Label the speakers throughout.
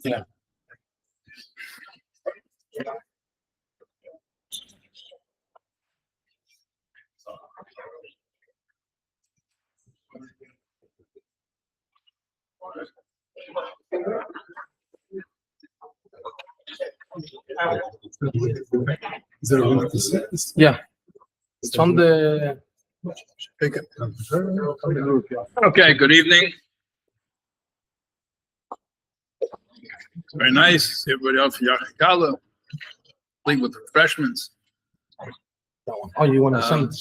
Speaker 1: Yeah. Yeah. It's on the.
Speaker 2: Okay, good evening. Very nice. Everybody else for Yarchei Kallah, complete with refreshments.
Speaker 1: Oh, you want to send?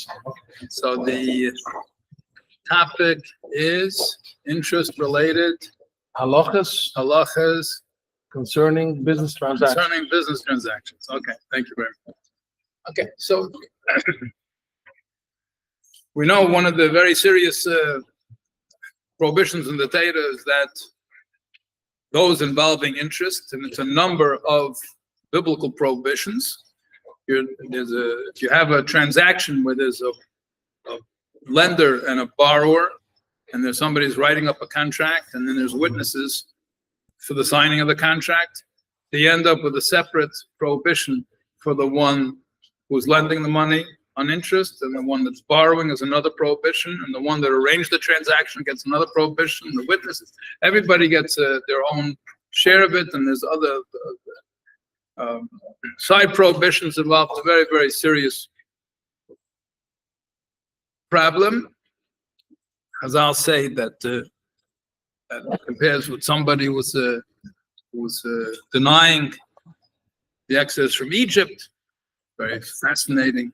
Speaker 2: So the topic is interest-related halachos
Speaker 1: Concerning business transactions.
Speaker 2: concerning business transactions. Okay, thank you very much. Okay, so we know one of the very serious prohibitions in the Torah is that those involving interest, and it's a number of biblical prohibitions. If you have a transaction where there's a lender and a borrower, and there's somebody's writing up a contract, and then there's witnesses for the signing of the contract, they end up with a separate prohibition for the one who's lending the money on interest, and the one that's borrowing is another prohibition, and the one that arranged the transaction gets another prohibition. The witnesses, everybody gets their own share of it, and there's other side prohibitions involved. A very, very serious problem. As I'll say that compares with somebody who's denying the exodus from Egypt. Very fascinating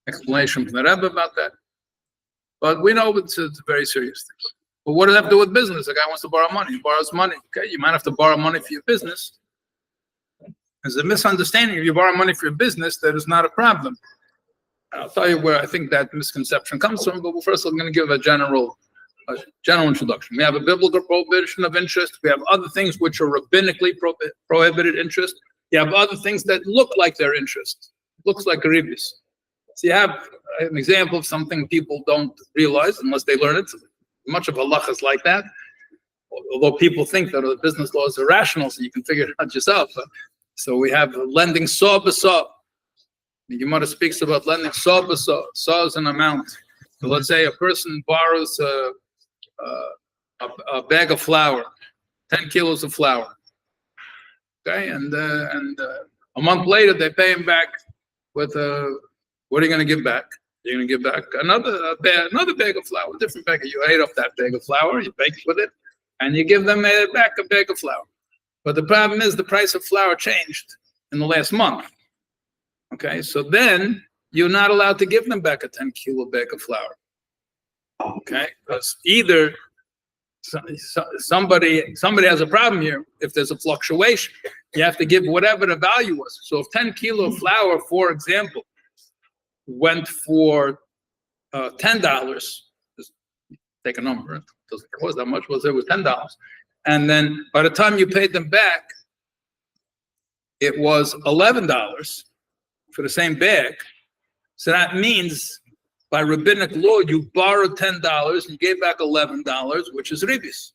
Speaker 2: explanation from the Rebbe about that. But we know it's a very serious thing. But what does that have to do with business? A guy wants to borrow money. He borrows money. Okay, you might have to borrow money for your business. There's a misunderstanding. If you borrow money for your business, that is not a problem. I'll tell you where I think that misconception comes from. But first, I'm going to give a general introduction. We have a biblical prohibition of interest. We have other things which are rabbinically prohibited interest. You have other things that look like they're interest. Looks like a ribis. So you have an example of something people don't realize unless they learn it. Much of halacha is like that. Although people think that the business laws are rational, so you can figure it out yourself. So we have lending saw b'saw. The Gemara speaks about lending saw b'saw. Saw is an amount. So let's say a person borrows a bag of flour, 10 kilos of flour. Okay, and a month later they pay him back with what are you going to give back? You're going to give back another bag of flour, a different bag. You ate off that bag of flour, you baked with it, and you give them back a bag of flour. But the problem is the price of flour changed in the last month. Okay, so then you're not allowed to give them back a 10-kilo bag of flour. Okay, because either somebody has a problem here. If there's a fluctuation, you have to give whatever the value was. So if 10 kilo of flour, for example, went for $10, just take a number, it doesn't cost that much, but it was $10. And then by the time you paid them back, it was $11 for the same bag. So that means by rabbinic law, you borrowed $10 and you gave back $11, which is ribis.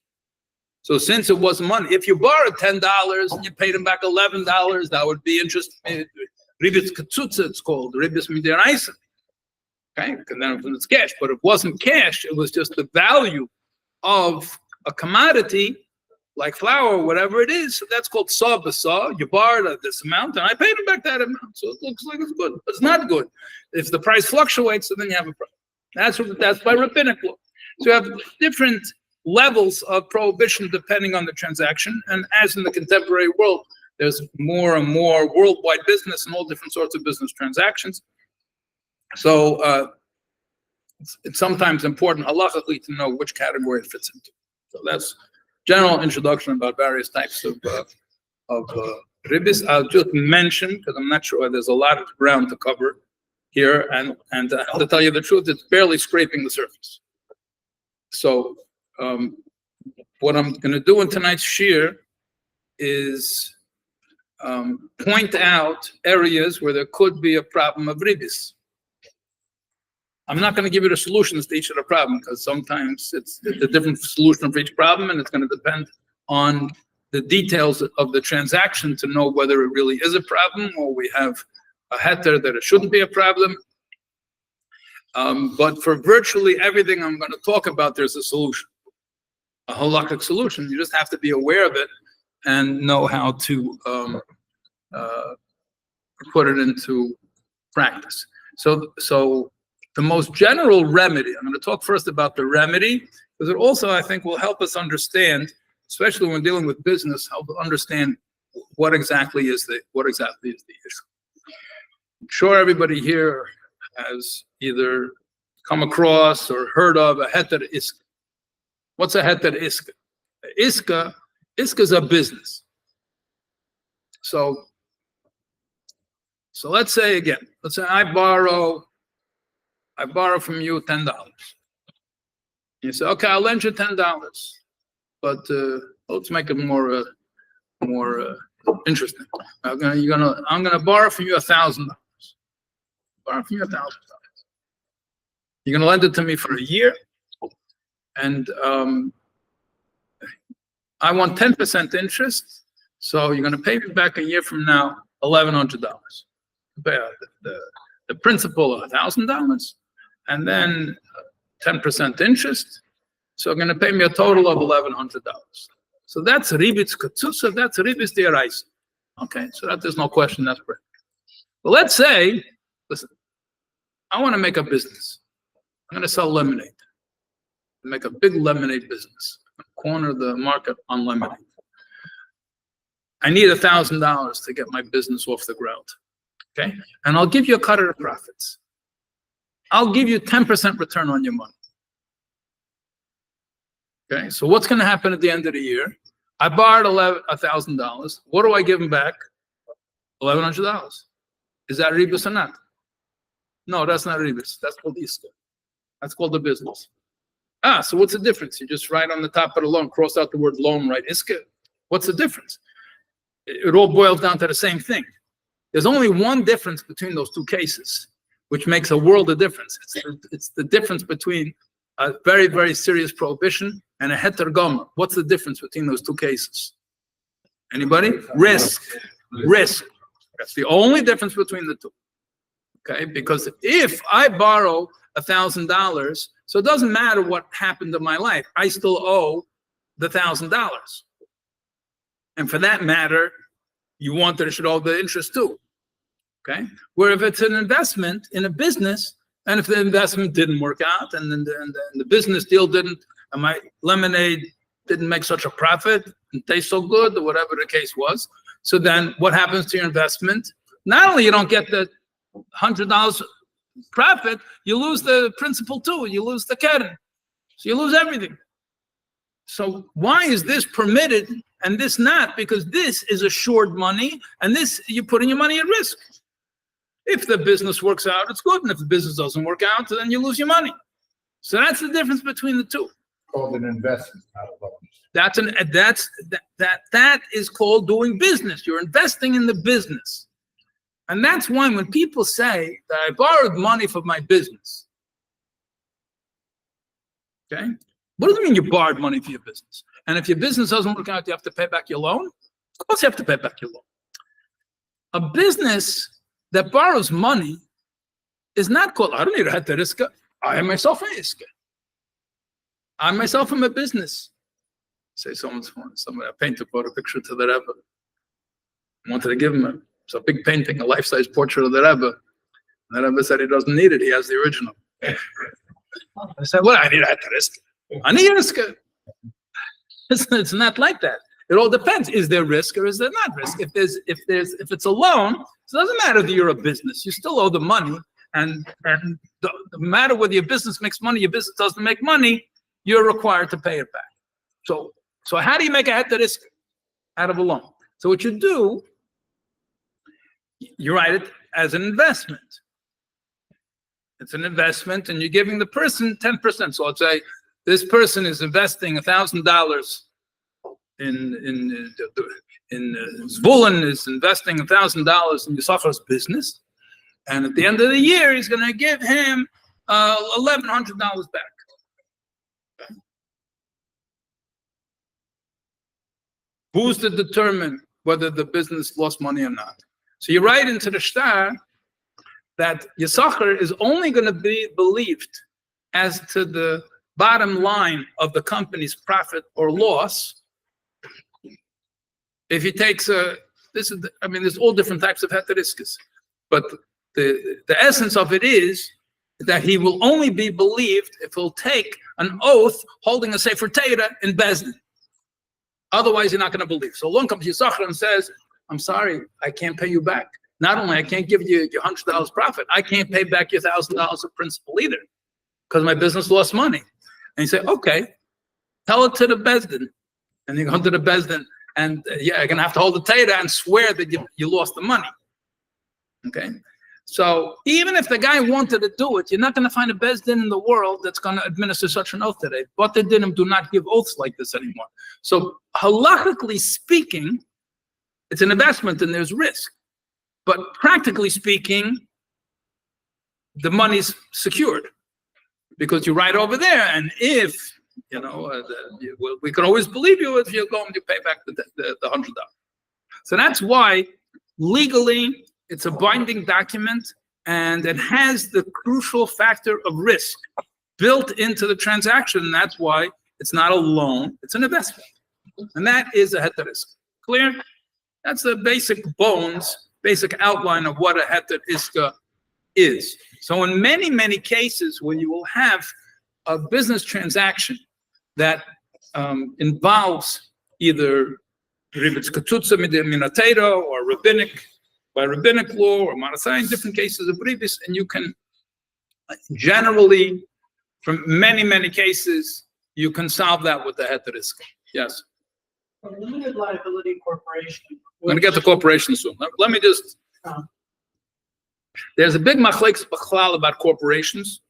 Speaker 2: So since it was money, if you borrowed $10 and you paid them back $11, that would be interest. Ribis katsutza, it's called ribis midiraisa. Okay, because then it's cash, but it wasn't cash. It was just the value of a commodity like flour or whatever it is. So that's called saw b'saw. You borrowed this amount and I paid him back that amount. So it looks like it's good. It's not good. If the price fluctuates, so then you have a problem. That's by rabbinic law. So you have different levels of prohibition depending on the transaction. And as in the contemporary world, there's more and more worldwide business and all different sorts of business transactions. So it's sometimes important halachically to know which category it fits into. So that's general introduction about various types of ribis. I'll just mention, because I'm not sure there's a lot of ground to cover here, and to tell you the truth, it's barely scraping the surface. So what I'm going to do in tonight's shir is point out areas where there could be a problem of ribis. I'm not going to give you the solutions to each of the problem, because sometimes it's a different solution for each problem, and it's going to depend on the details of the transaction to know whether it really is a problem or we have a heter that it shouldn't be a problem. But for virtually everything I'm going to talk about, there's a solution, a halakhic solution. You just have to be aware of it and know how to put it into practice. So the most general remedy, I'm going to talk first about the remedy, because it also, I think, will help us understand, especially when dealing with business, how to understand what exactly is the issue. I'm sure everybody here has either come across or heard of a heter iska. What's a heter iska? Iska is a business. So let's say I borrow from you $10. You say, okay, I'll lend you $10, but let's make it more interesting. I'm gonna borrow from you $1,000. Borrow from you $1,000. You're gonna lend it to me for a year, and I want 10% interest. So you're gonna pay me back a year from now $1,100. The principal of $1,000, and then 10% interest. So you're gonna pay me a total of $1,100. So that's ribitz katsusa. That's ribitz deraisa. Okay, so that there's no question. That's correct. But let's say, listen, I want to make a business. I'm going to sell lemonade. Make a big lemonade business. Corner the market on lemonade. I need $1,000 to get my business off the ground. Okay, and I'll give you a cut of the profits. I'll give you 10% return on your money. Okay, so what's going to happen at the end of the year? I borrowed $1,000. What do I give him back? $1,100. Is that ribus or not? No, that's not ribus. That's called iska. That's called the business. So what's the difference? You just write on the top of the loan, cross out the word loan, write iska. What's the difference? It all boils down to the same thing. There's only one difference between those two cases, which makes a world of difference. It's the difference between a very, very serious prohibition and a heter gomer. What's the difference between those two cases? Anybody? Risk. That's the only difference between the two. Okay, because if I borrow $1,000, so it doesn't matter what happened in my life, I still owe the $1,000. And for that matter, you want that it should owe the interest too. Okay, where if it's an investment in a business, and if the investment didn't work out, and then the business deal didn't, and my lemonade didn't make such a profit and taste so good, or whatever the case was, so then what happens to your investment? Not only you don't get the $100 profit, you lose the principal too. You lose the keren. So you lose everything. So why is this permitted and this not? Because this is assured money, and this you're putting your money at risk. If the business works out, it's good, and if the business doesn't work out, then you lose your money. So that's the difference between the two.
Speaker 3: Called an investment, not a loan.
Speaker 2: That is called doing business. You're investing in the business. And that's why when people say that I borrowed money for my business, okay, what does it mean you borrowed money for your business? And if your business doesn't work out, you have to pay back your loan? Of course you have to pay back your loan. A business that borrows money is not called, I don't need a heter iska. I am myself a iska. I myself am a business. Say somebody, a painter brought a picture to the Rebbe. Wanted to give him a big painting, a life-size portrait of the Rebbe. And the Rebbe said he doesn't need it, he has the original. I said, well, I need a heter iska. I need iska. It's not like that. It all depends. Is there risk or is there not risk? If it's a loan, it doesn't matter that you're a business. You still owe the money, and the matter whether your business makes money, your business doesn't make money, you're required to pay it back. So how do you make a heter iska out of a loan? So what you do, you write it as an investment. It's an investment, and you're giving the person 10%. So let's say this person is investing $1,000 in Zvulun is investing $1,000 in Yisachar's business, and at the end of the year, he's going to give him $1,100 back. Okay. Who's to determine whether the business lost money or not? So you write into the shtar that Yisachar is only going to be believed as to the bottom line of the company's profit or loss. If he takes there's all different types of heteriskas, but the essence of it is that he will only be believed if he'll take an oath holding a Sefer Torah in Bezdin. Otherwise, you're not going to believe. So along comes Yisachar and says, I'm sorry, I can't pay you back. Not only I can't give you your $100 profit, I can't pay back your $1,000 of principal either, because my business lost money. And you say, okay, tell it to the Bezdin. And you go to the Bezdin, and you're going to have to hold the Torah and swear that you lost the money. Okay? So even if the guy wanted to do it, you're not going to find a Bezdin in the world that's going to administer such an oath today. But they do not give oaths like this anymore. So halachically speaking, it's an investment and there's risk. But practically speaking, the money's secured because you write over there. And if, we can always believe you if you're going to pay back the $100. So that's why legally it's a binding document and it has the crucial factor of risk built into the transaction. And that's why it's not a loan, it's an investment. And that is a heter iska. Clear? That's the basic bones, basic outline of what a heter iska is. So in many, many cases where you will have a business transaction that involves either ribitz ketutza minatera or by rabbinic law or marasai, in different cases of ribis, and you can generally, from many, many cases, you can solve that with the heter iska. Yes.
Speaker 4: A limited liability corporation.
Speaker 2: I'm going to get to corporation soon. Let me just. There's a big machlekes b'chlal about corporations.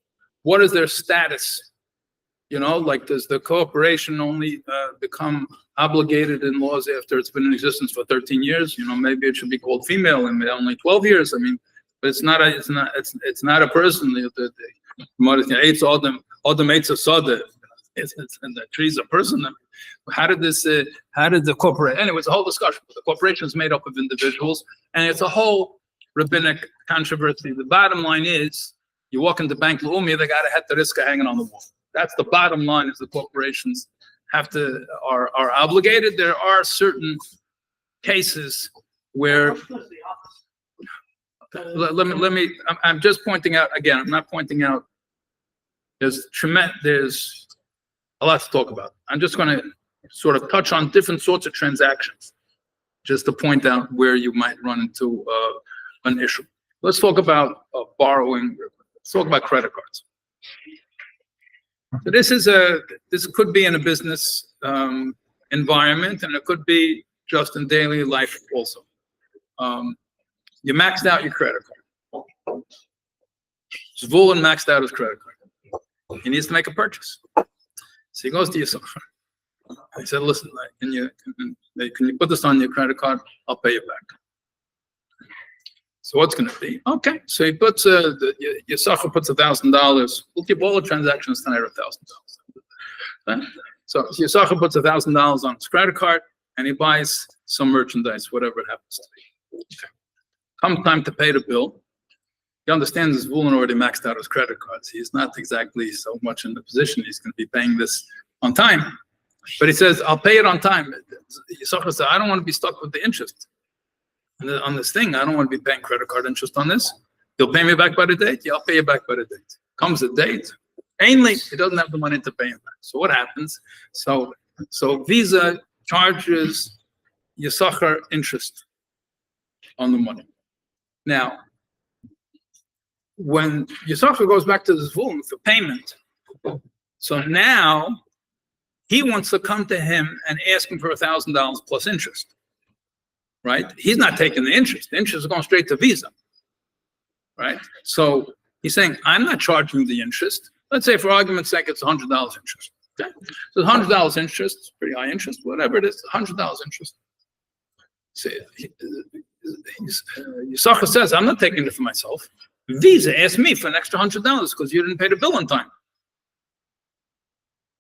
Speaker 2: What is their status? Does the corporation only become obligated in laws after it's been in existence for 13 years? Maybe it should be called female and only 12 years. But it's not a person. The eats Adam eats a soda, and the tree's a person. How did the corporate? Anyway, it's a whole discussion. The corporation is made up of individuals, and it's a whole rabbinic controversy. The bottom line is, you walk into Bank Leumi, they got a heter iska hanging on the wall. That's the bottom line. Is the corporations are obligated. There are certain cases where. Let me. I'm just pointing out again. I'm not pointing out. There's a lot to talk about. I'm just going to sort of touch on different sorts of transactions, just to point out where you might run into an issue. Let's talk about borrowing. Let's talk about credit cards. So this could be in a business environment, and it could be just in daily life also. You maxed out your credit card. Zvulun maxed out his credit card. He needs to make a purchase. So he goes to Yisachar. He said, listen, can you put this on your credit card? I'll pay you back. So what's going to be? Okay. So he puts, Yisachar puts $1,000. We'll keep all the transactions tonight at $1,000. So Yisachar puts $1,000 on his credit card and he buys some merchandise, whatever it happens to be. Okay. Come time to pay the bill. He understands Zvulun already maxed out his credit cards. He's not exactly so much in the position he's going to be paying this on time. But he says, I'll pay it on time. Yisachar says, I don't want to be stuck with the interest on this thing. I don't want to be paying credit card interest on this. You'll pay me back by the date? Yeah, I'll pay you back by the date. Comes the date. Ainly, he doesn't have the money to pay him back. So what happens? So Visa charges Yisachar interest on the money. Now, when Yisachar goes back to the Zvulun for payment, so now he wants to come to him and ask him for $1,000 plus interest, right? He's not taking the interest. The interest is going straight to Visa, right? So he's saying, I'm not charging the interest. Let's say, for argument's sake, it's $100 interest. Okay? So $100 interest, pretty high interest, whatever it is, $100 interest. So Yisachar says, I'm not taking it for myself. Visa asked me for an extra $100 because you didn't pay the bill on time.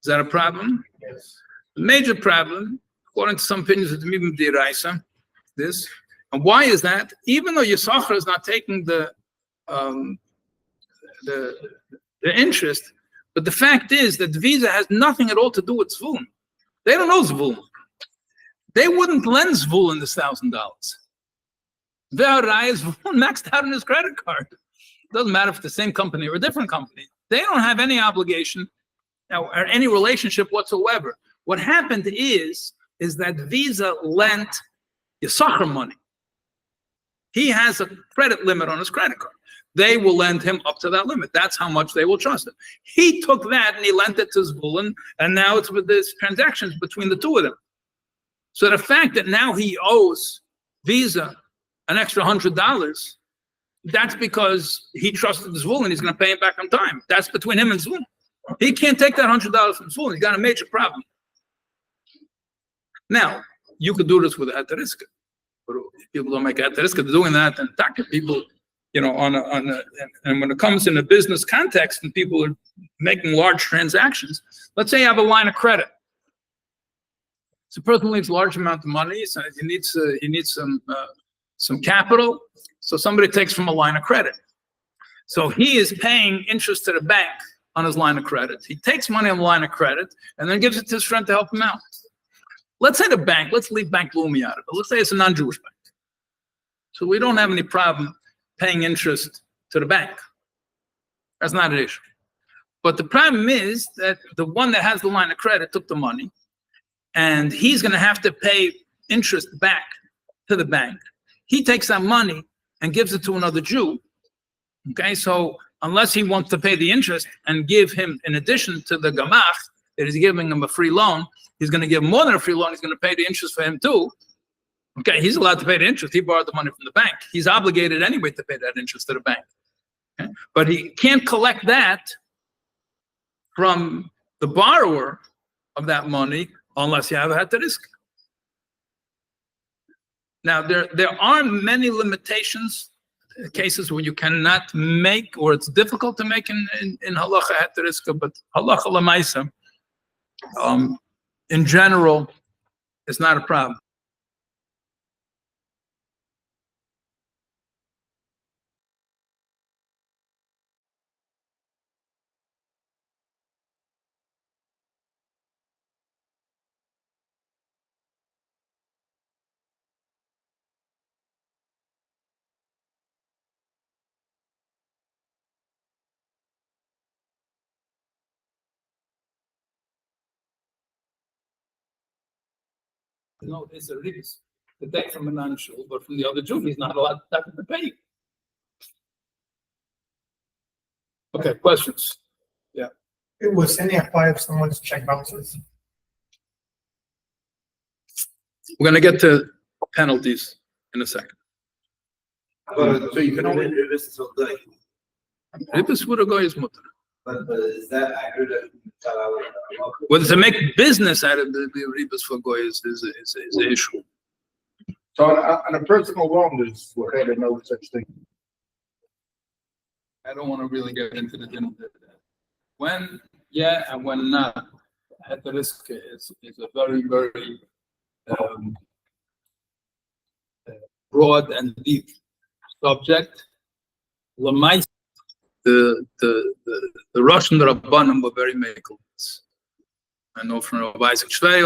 Speaker 2: Is that a problem?
Speaker 3: Yes.
Speaker 2: The major problem, According to some opinions, it's mibim d'iraisa, this. And why is that? Even though Yisachar is not taking the interest, but the fact is that Visa has nothing at all to do with Zvulun. They don't know Zvulun. They wouldn't lend Zvulun this $1,000. Ve'arai is maxed out on his credit card. It doesn't matter if it's the same company or a different company. They don't have any obligation or any relationship whatsoever. What happened is that Visa lent Yisachar money. He has a credit limit on his credit card. They will lend him up to that limit. That's how much they will trust him. He took that and he lent it to Zvulun, and now it's with this transactions between the two of them. So the fact that now he owes Visa an extra $100, that's because he trusted Zvulun. He's going to pay him back on time. That's between him and Zvulun. He can't take that $100 from Zvulun. He's got a major problem. Now, you could do this with a heteriska. But if people don't make a heteriska, they're doing that and attacking people, and when it comes in a business context and people are making large transactions, let's say you have a line of credit. So a person needs a large amount of money, so he needs some capital. So somebody takes from a line of credit. So he is paying interest to the bank on his line of credit. He takes money on the line of credit and then gives it to his friend to help him out. Let's say the bank, let's leave Bank Leumi out of it. Let's say it's a non-Jewish bank. So we don't have any problem paying interest to the bank. That's not an issue. But the problem is that the one that has the line of credit took the money, and he's going to have to pay interest back to the bank. He takes that money and gives it to another Jew. Okay, so unless he wants to pay the interest and give him, in addition to the gamach, that he's giving him a free loan, he's going to give more than a free loan. He's going to pay the interest for him too. Okay, he's allowed to pay the interest. He borrowed the money from the bank. He's obligated anyway to pay that interest to the bank. Okay? But he can't collect that from the borrower of that money unless you have a heterisk. Now, there are many limitations, cases where you cannot make, or it's difficult to make in halacha heteriska, but halacha lemaisa, in general, it's not a problem. No, it's a ribis. The take from a non-Jew, but from the other Jew, he's not allowed to pay. Okay, questions? Yeah.
Speaker 5: It was any apply if someone's check bounces.
Speaker 2: We're going to get to penalties in a second.
Speaker 3: So you can only do this until day.
Speaker 2: Ribis would go is mutter.
Speaker 3: But is that accurate?
Speaker 2: Whether to make business out of the ribis for goy is the issue.
Speaker 3: So on a personal loan, there's no such thing.
Speaker 2: I don't want to really get into the when, yeah, and when not. At the risk is a very, very broad and deep subject. The Russian Rabbanim were very makel. I know from Rabbi Isaac Shvei,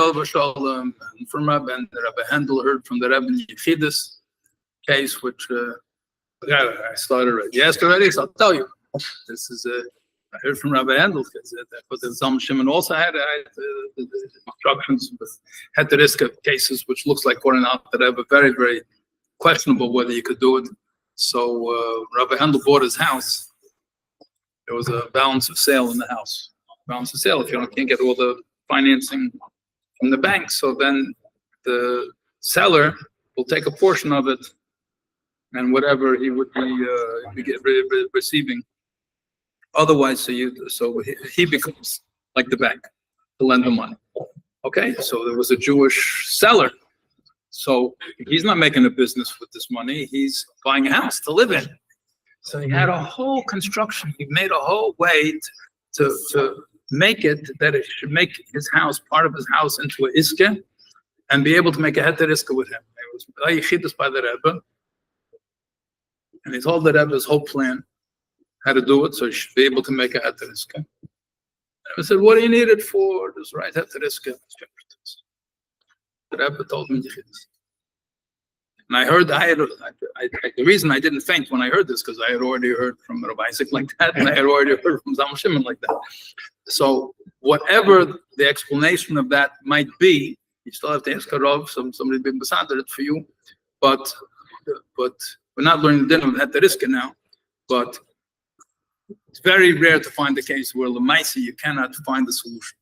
Speaker 2: and from Rabbi Handel heard from the Rebbe Yechidus case, which I started yesterday, so I'll tell you. This is I heard from Rabbi Handel, but the Zalman Shimon also had the instructions with heteriska cases, which looks like according out that Rebbe very, very questionable whether you could do it. So Rabbi Handel bought his house. There was a balance of sale in the house. Balance of sale if you can't get all the financing from the bank. So then the seller will take a portion of it, and whatever he would be receiving. Otherwise, so he becomes like the bank to lend the money. Okay, so there was a Jewish seller. So he's not making a business with this money. He's buying a house to live in. So he had a whole construction. He made a whole way to make it that it should make his house, part of his house, into an iske. and be able to make a heteriska with him. It was Yechidus by the Rebbe, and he told the Rebbe his whole plan, how to do it, so he should be able to make a heteriska. I said, what do you need it for? This right heteriska. The Rebbe told me Yechidus. And I heard, the reason I didn't faint when I heard this, because I had already heard from Rabbi Isaac like that, and I had already heard from Zalman Shimon like that. So whatever the explanation of that might be, you still have to ask Harov, somebody been beside it for you. But we're not learning the din of heteriska now. But it's very rare to find a case where Lamaisi you cannot find the solution.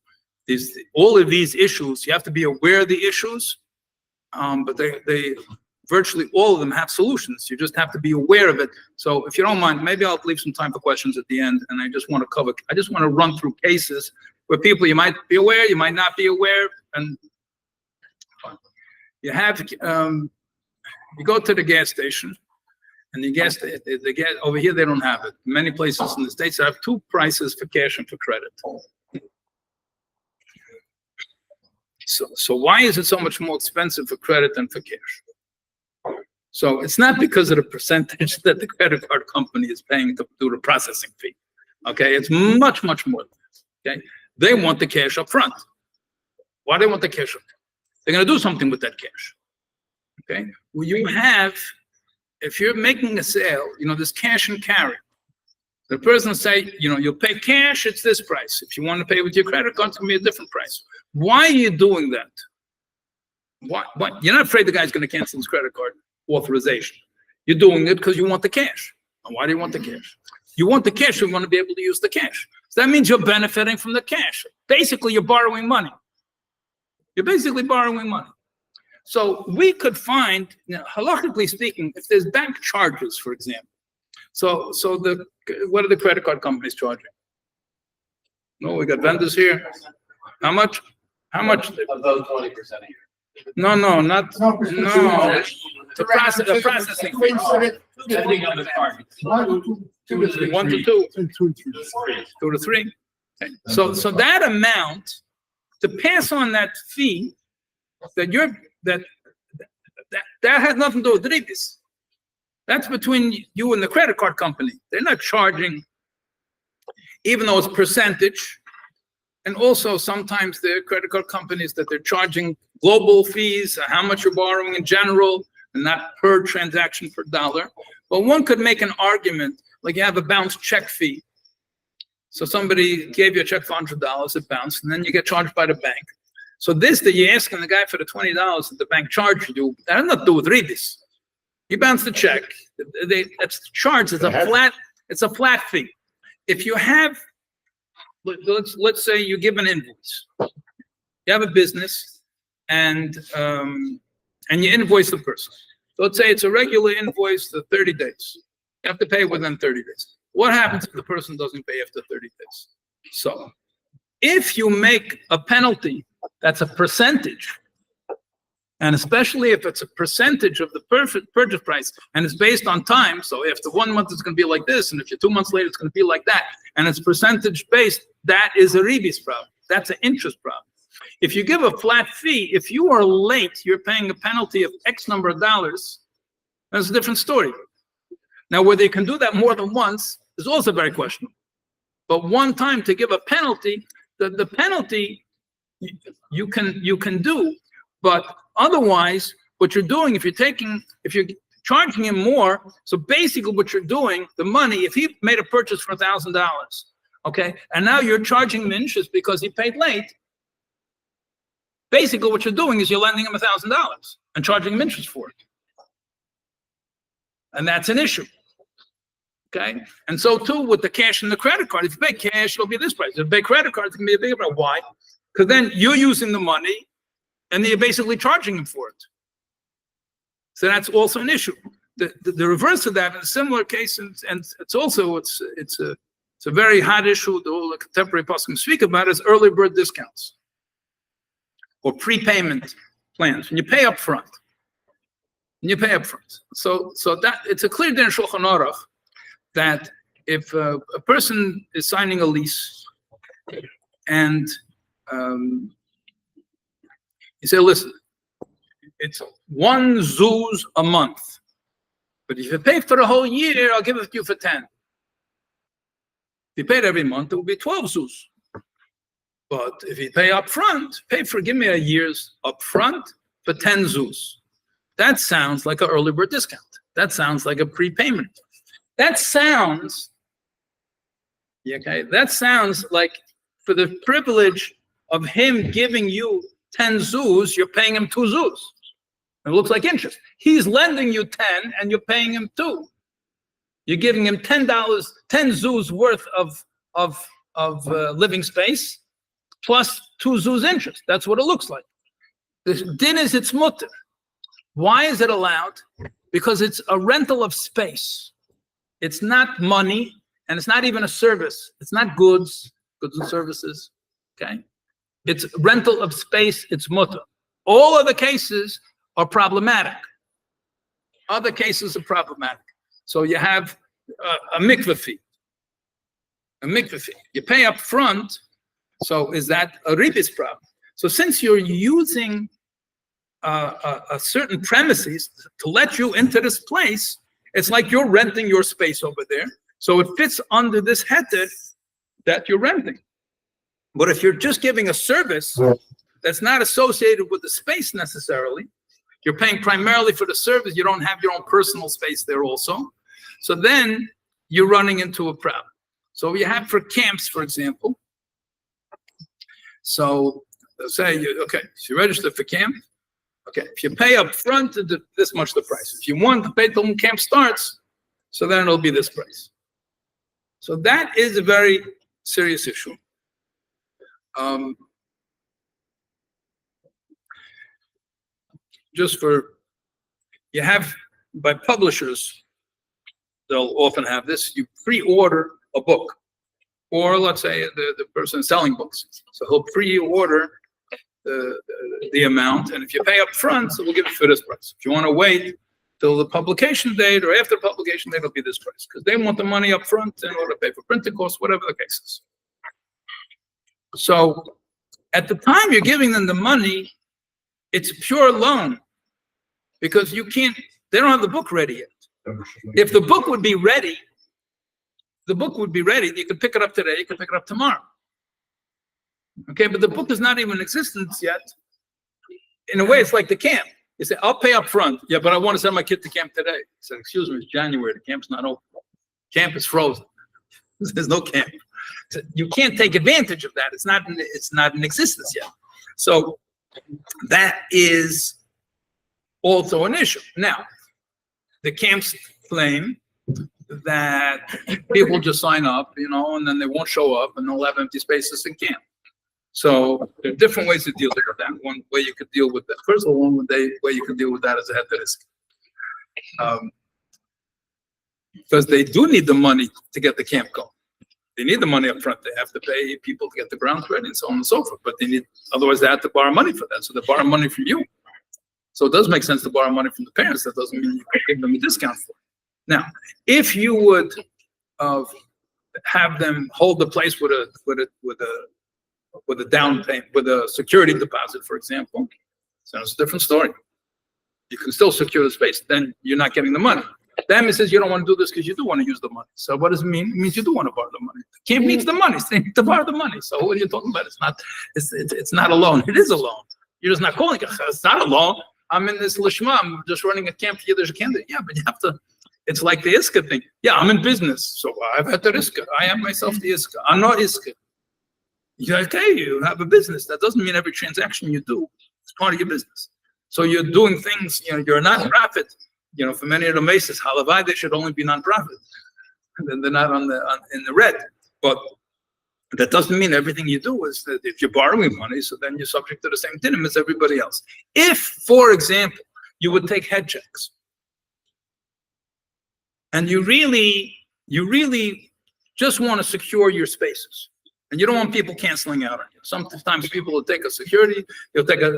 Speaker 2: All of these issues, you have to be aware of the issues, but they virtually all of them have solutions. You just have to be aware of it. So if you don't mind, maybe I'll leave some time for questions at the end. And I just want to run through cases where people, you might be aware, you might not be aware. And you have, you go to the gas station and the gas over here, they don't have it. Many places in the States have two prices for cash and for credit. So why is it so much more expensive for credit than for cash? So it's not because of the percentage that the credit card company is paying to do the processing fee. Okay, it's much, much more than that. Okay, they want the cash up front. Why do they want the cash up front? They're going to do something with that cash. Okay, well, you have, if you're making a sale, there's cash and carry. The person will say, you'll pay cash, it's this price. If you want to pay with your credit card, it's going to be a different price. Why are you doing that? Why? You're not afraid the guy's going to cancel his credit card authorization. You're doing it because you want the cash. And why do you want the cash? You want the cash, you want to be able to use the cash. So that means you're benefiting from the cash. Basically, you're borrowing money. You're basically borrowing money. So we could find, halachically speaking, if there's bank charges, for example. So what are the credit card companies charging? No, we got vendors here. How much?
Speaker 6: About 20% a year.
Speaker 2: No, not no. The processing.
Speaker 6: Depending on the card.
Speaker 2: 1 to 2. 2 to 3. Okay. So that amount to pass on that fee that has nothing to do with ribis. That's between you and the credit card company. They're not charging, even though it's percentage. And also sometimes there are credit card companies that they're charging global fees, how much you're borrowing in general, and not per transaction per dollar. But one could make an argument, like you have a bounced check fee. So somebody gave you a check for $100, it bounced, and then you get charged by the bank. So that you're asking the guy for the $20 that the bank charged you, that has nothing to do with ribis. You bounce the check. It's charged. It's a flat fee. If you have, let's say you give an invoice. You have a business, and you invoice the person. So let's say it's a regular invoice for 30 days. You have to pay within 30 days. What happens if the person doesn't pay after 30 days? So if you make a penalty, that's a percentage. And especially if it's a percentage of the purchase price and it's based on time. So after 1 month, it's going to be like this. And if you're 2 months later, it's going to be like that. And it's percentage based. That is a ribis problem. That's an interest problem. If you give a flat fee, if you are late, you're paying a penalty of X number of dollars. That's a different story. Now, whether you can do that more than once is also very questionable. But one time to give a penalty, the penalty you can do, but otherwise, what you're doing, if you're charging him more, so basically what you're doing, the money, if he made a purchase for $1,000, okay, and now you're charging him interest because he paid late, basically what you're doing is you're lending him $1,000 and charging him interest for it. And that's an issue. Okay, and so too with the cash and the credit card. If you pay cash, it'll be this price. If you pay credit cards, it can be a bigger price. Why? Because then you're using the money, and then you're basically charging him for it. So that's also an issue. The reverse of that in a similar case, and it's a very hot issue. The whole contemporary poskim speak about is early bird discounts or prepayment plans. When you pay up front, So that it's a clear din Shulchan Aruch that if a person is signing a lease and you say, listen, it's 1 zuz a month. But if you pay for the whole year, I'll give it to you for 10. If you paid every month, it would be 12 zuz. But if you pay up front, give me a year's up front for 10 zuz. That sounds like an early bird discount. That sounds like a prepayment. That sounds like for the privilege of him giving you 10 zuz, you're paying him 2 zuz. It looks like interest. He's lending you 10 and you're paying him 2. You're giving him $10, 10 zuz worth of living space plus 2 zuz interest. That's what it looks like. The din is it's mutter. Why is it allowed? Because it's a rental of space. It's not money, and it's not even a service. It's not goods and services, okay? It's rental of space, it's mutter. All other cases are problematic. Other cases are problematic. So you have a mikveh fee. A mikveh fee. You pay up front, so is that a ribis problem? So since you're using a certain premises to let you into this place, it's like you're renting your space over there. So it fits under this heter that you're renting. But if you're just giving a service that's not associated with the space necessarily, you're paying primarily for the service, you don't have your own personal space there also. So then you're running into a problem. So you have for camps, for example. So let's say you register for camp. Okay, if you pay up front, this much the price. If you want to pay till camp starts, so then it'll be this price. So that is a very serious issue. You have, by publishers, they'll often have this, you pre-order a book. Or let's say the person selling books. So he'll pre-order the amount, and if you pay up front, so we'll give it for this price. If you want to wait till the publication date or after publication date, it'll be this price, because they want the money up front in order to pay for printing costs, whatever the case is. So at the time you're giving them the money, it's a pure loan, because they don't have the book ready yet. If the book would be ready, you could pick it up today, you could pick it up tomorrow. Okay, but the book is not even in existence yet. In a way, it's like the camp. You say, I'll pay up front. Yeah, but I want to send my kid to camp today. I said, excuse me, it's January. The camp's not open. Camp is frozen. There's no camp. So you can't take advantage of that. It's not in existence yet. So that is also an issue. Now, the camps claim that people just sign up, and then they won't show up, and they'll have empty spaces in camp. So there are different ways to deal with that. One way you could deal with that. First of all, one way you could deal with that is a heter risk. Because they do need the money to get the camp going. They need the money up front. They have to pay people to get the grounds ready and so on and so forth. But otherwise they have to borrow money for that. So they borrow money from you. So it does make sense to borrow money from the parents. That doesn't mean you can give them a discount for it. Now, if you would have them hold the place with a down payment, with a security deposit, for example, so it's a different story. You can still secure the space. Then you're not getting the money. Then it says you don't want to do this because you do want to use the money. So what does it mean? It means you do want to borrow the money. Camp needs the money. They need to borrow the money. So what are you talking about? It's not a loan. It is a loan. You're just not calling it. It's not a loan. I'm in this lishma. I'm just running a camp for Yiddish candidate. Yeah, but you have to. It's like the iska thing. Yeah, I'm in business, so I've had the iska. I am myself the iska. I'm not iska. You're okay. You have a business. That doesn't mean every transaction you do is part of your business. So you're doing things. You're a non-profit. For many of the messes, halavai, they should only be non-profit. And then they're not in the red. But that doesn't mean everything you do is that if you're borrowing money, so then you're subject to the same dinim as everybody else. If, for example, you would take head checks, and you really just want to secure your spaces, and you don't want people canceling out on you. Sometimes people will take a security, they'll take a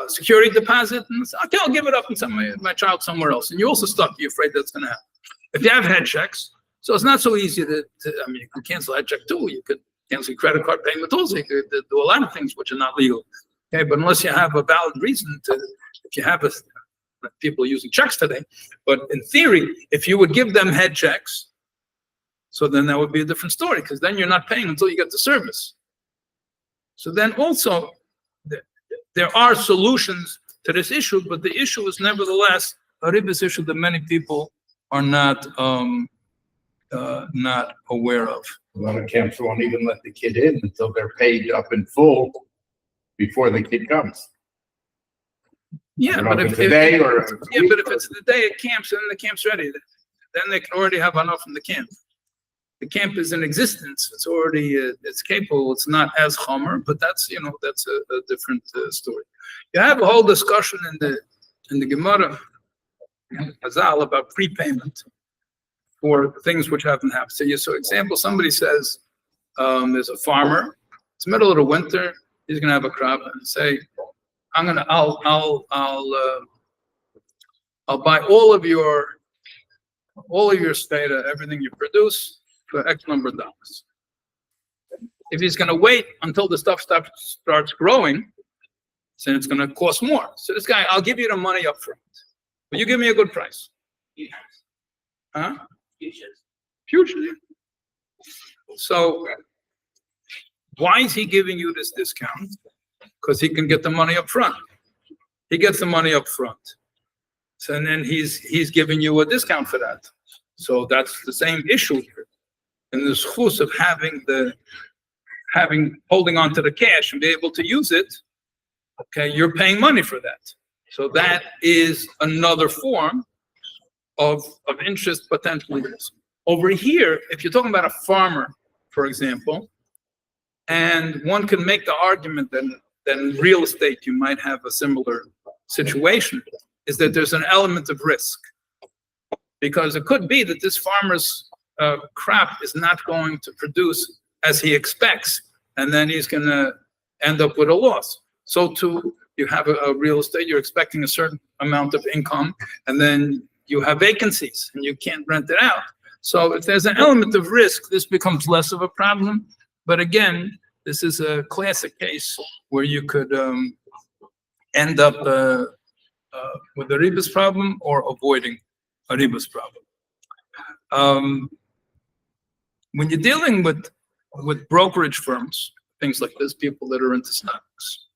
Speaker 2: security deposit, and say, okay, I'll give it up and send my child somewhere else. And you're also stuck. You're afraid that's going to happen. If you have head checks, so it's not so easy you can cancel head check too. You could cancel your credit card payment also. You could do a lot of things which are not legal. Okay, but unless you have a valid reason to, if you have people using checks today, but in theory, if you would give them head checks, so then that would be a different story, because then you're not paying until you get the service. So then also, there are solutions to this issue, but the issue is nevertheless a ribis issue that many people are not aware of.
Speaker 3: A lot of camps won't even let the kid in until they're paid up in full before the kid comes.
Speaker 2: Yeah,
Speaker 3: I don't know
Speaker 2: but
Speaker 3: if
Speaker 2: if
Speaker 3: it's a day or a
Speaker 2: yeah,
Speaker 3: week
Speaker 2: but if
Speaker 3: or-
Speaker 2: it's the day at camp, so then the camp's ready. Then they can already have enough from the camp. The camp is in existence. It's already it's capable. It's not as chomer, but that's that's a different story. You have a whole discussion in the Gemara Hazal about prepayment for things which haven't happened. So example, somebody says there's a farmer. It's middle of the winter. He's gonna have a crop and say, I'll buy all of your state, everything you produce for X number of dollars. If he's going to wait until the stuff starts growing, then it's going to cost more. So this guy, I'll give you the money up front, but you give me a good price. Huh? Future. So why is he giving you this discount? Because he can get the money up front. He gets the money up front. So and then he's giving you a discount for that. So that's the same issue here. And the schus of holding on to the cash and be able to use it, okay, you're paying money for that. So that is another form of interest potentially. Over here, if you're talking about a farmer, for example, and one can make the argument that in real estate you might have a similar situation, is that there's an element of risk. Because it could be that this farmer's crop is not going to produce as he expects, and then he's going to end up with a loss. So too, you have a real estate, you're expecting a certain amount of income, and then you have vacancies, and you can't rent it out. So if there's an element of risk, this becomes less of a problem. But again, this is a classic case where you could end up with a rebus problem or avoiding a rebus problem. When you're dealing with brokerage firms, things like this, people that are into stocks,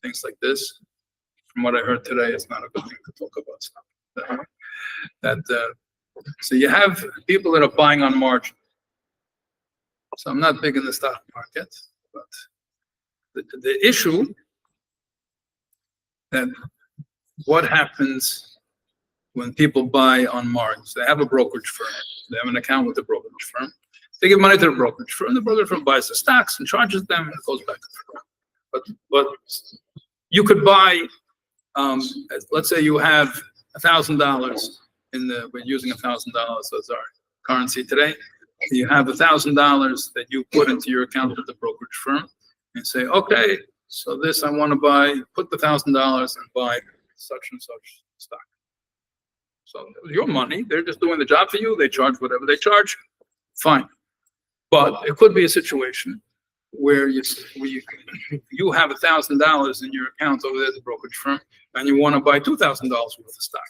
Speaker 2: things like this, from what I heard today, it's not a good thing to talk about stock. So you have people that are buying on margin. So I'm not big in the stock market, but the issue that what happens when people buy on margins? They have a brokerage firm. They have an account with the brokerage firm. They give money to the brokerage firm. The brokerage firm buys the stocks and charges them, and it goes back to the firm. But you could buy, let's say you have $1,000 we're using $1,000 as our currency today. You have $1,000 that you put into your account with the brokerage firm and say, okay, so this I want to put the $1,000 and buy such and such stock. So your money, they're just doing the job for you. They charge whatever they charge. Fine. But it could be a situation where you have $1,000 in your account over there at the brokerage firm, and you want to buy $2,000 worth of stock.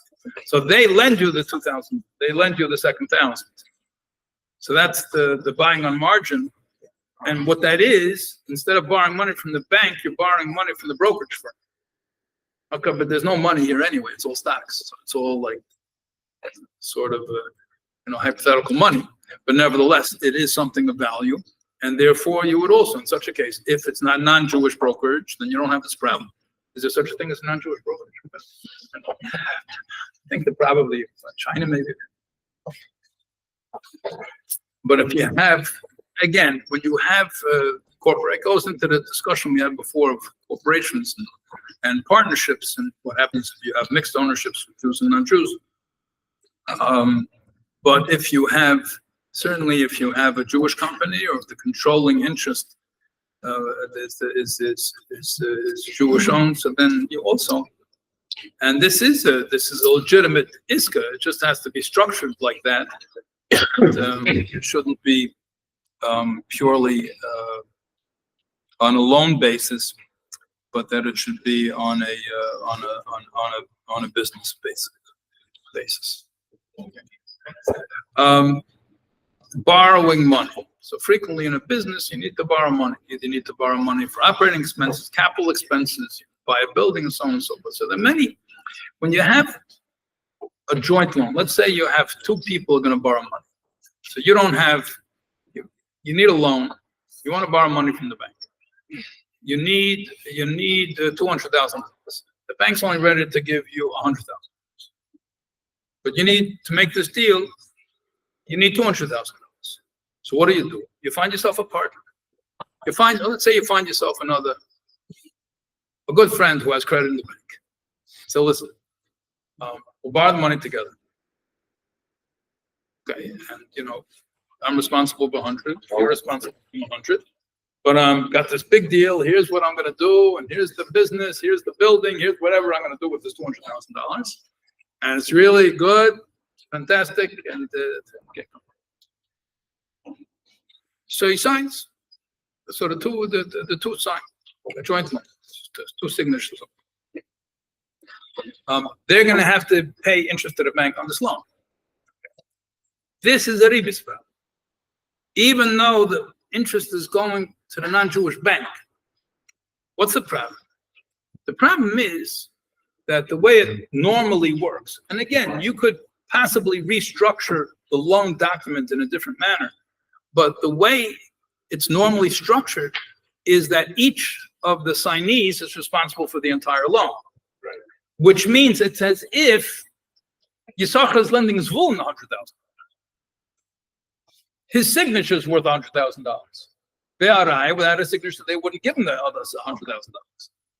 Speaker 2: So they lend you the 2,000. They lend you the second 1,000. So that's the buying on margin. And what that is, instead of borrowing money from the bank, you're borrowing money from the brokerage firm. Okay, but there's no money here anyway. It's all stocks. So it's all like sort of hypothetical money. But nevertheless, it is something of value. And therefore, you would also, in such a case, if it's not non-Jewish brokerage, then you don't have this problem. Is there such a thing as a non-Jewish brokerage? I think that probably China maybe. But if you have, again, when you have corporate, it goes into the discussion we had before of corporations and partnerships and what happens if you have mixed ownerships with Jews and non-Jews. But if you have, certainly if you have a Jewish company or if the controlling interest is Jewish owned, so then you also, and this is a legitimate iska. It just has to be structured like that. It shouldn't be purely on a loan basis. but that it should be on a business basis. Borrowing money. So frequently in a business, you need to borrow money. You need to borrow money for operating expenses, capital expenses, buy a building, and so on and so forth. So there are many. When you have a joint loan, let's say you have two people are going to borrow money. So you don't have, you need a loan. You want to borrow money from the bank. You need $200,000. The bank's only ready to give you $100,000. But you need to make this deal. You need $200,000. So what do? You find yourself a partner. Let's say you find yourself a good friend who has credit in the bank. So listen, we'll borrow the money together. Okay, and I'm responsible for 100. You're responsible for 100. But got this big deal. Here's what I'm going to do, and here's the business. Here's the building. Here's whatever I'm going to do with this $200,000. And it's really good, fantastic, and okay. So he signs. So the two sign a joint loan, two signatures. They're going to have to pay interest to the bank on this loan. This is a ribis problem. Even though the interest is going to the non-Jewish bank, what's the problem? The problem is that the way it normally works, and again, you could possibly restructure the loan document in a different manner, but the way it's normally structured is that each of the signees is responsible for the entire loan, right? Which means it's as if Yisachar is lending his Zvulun $100,000. His signature is worth $100,000. Be'arai, without a signature, they wouldn't give him the other $100,000.